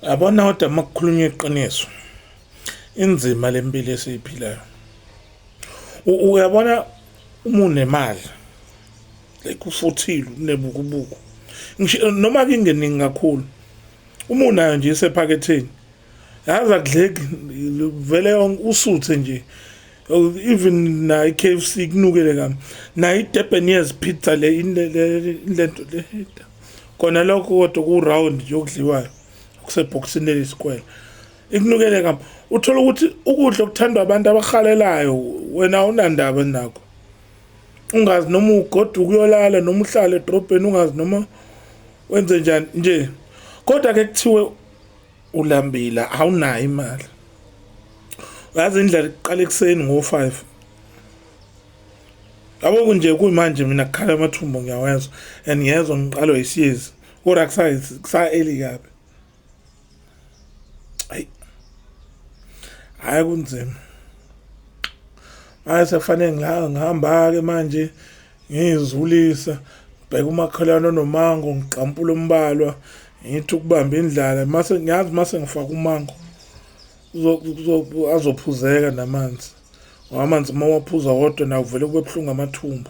Yabona kodwa uma kukhulunywa iqiniso inzima lempilo esiyiphilayo. Uyabona uma unemali like ufuthile unebukubuku ngisho noma kingeningi kakhulu uma unayo nje isephaketheni yazi akudleki vele usuthe nje. Even na i-KFC kunukele kami na i-Durban pizza lento le kona lokho kodwa ku-round nje okudliwayo kusebhokisini lelisikwele ikunukele kami uthola ukuthi ukudla okuthandwa abantu abahalelayo wena unandaba nakho ungazi noma ugoduka uyolala noma uhlale edrobheni ungazi noma wenze njani nje kodwa ke kuthiwe ulambila awunayo imali yazi indlela iqala ekuseni ngo-5 yabo nje kuyimanje mina kukhala amathumbu ngiyawezwa and ngiyezwa ngiqalwa isiyezi kodwa kusa-early kabi hayi kunzima manje sekufanele ngihamba-ke manje ngiyizulisa bheka umakhelwane onomango ngiqampula umbalwa ngithi ukubamba indlala ngiyazi mase ngifaka umango azophuzeka namanzi ngoba amanzi uma waphuza kodwa nawo vele kube buhlungu amathumbu.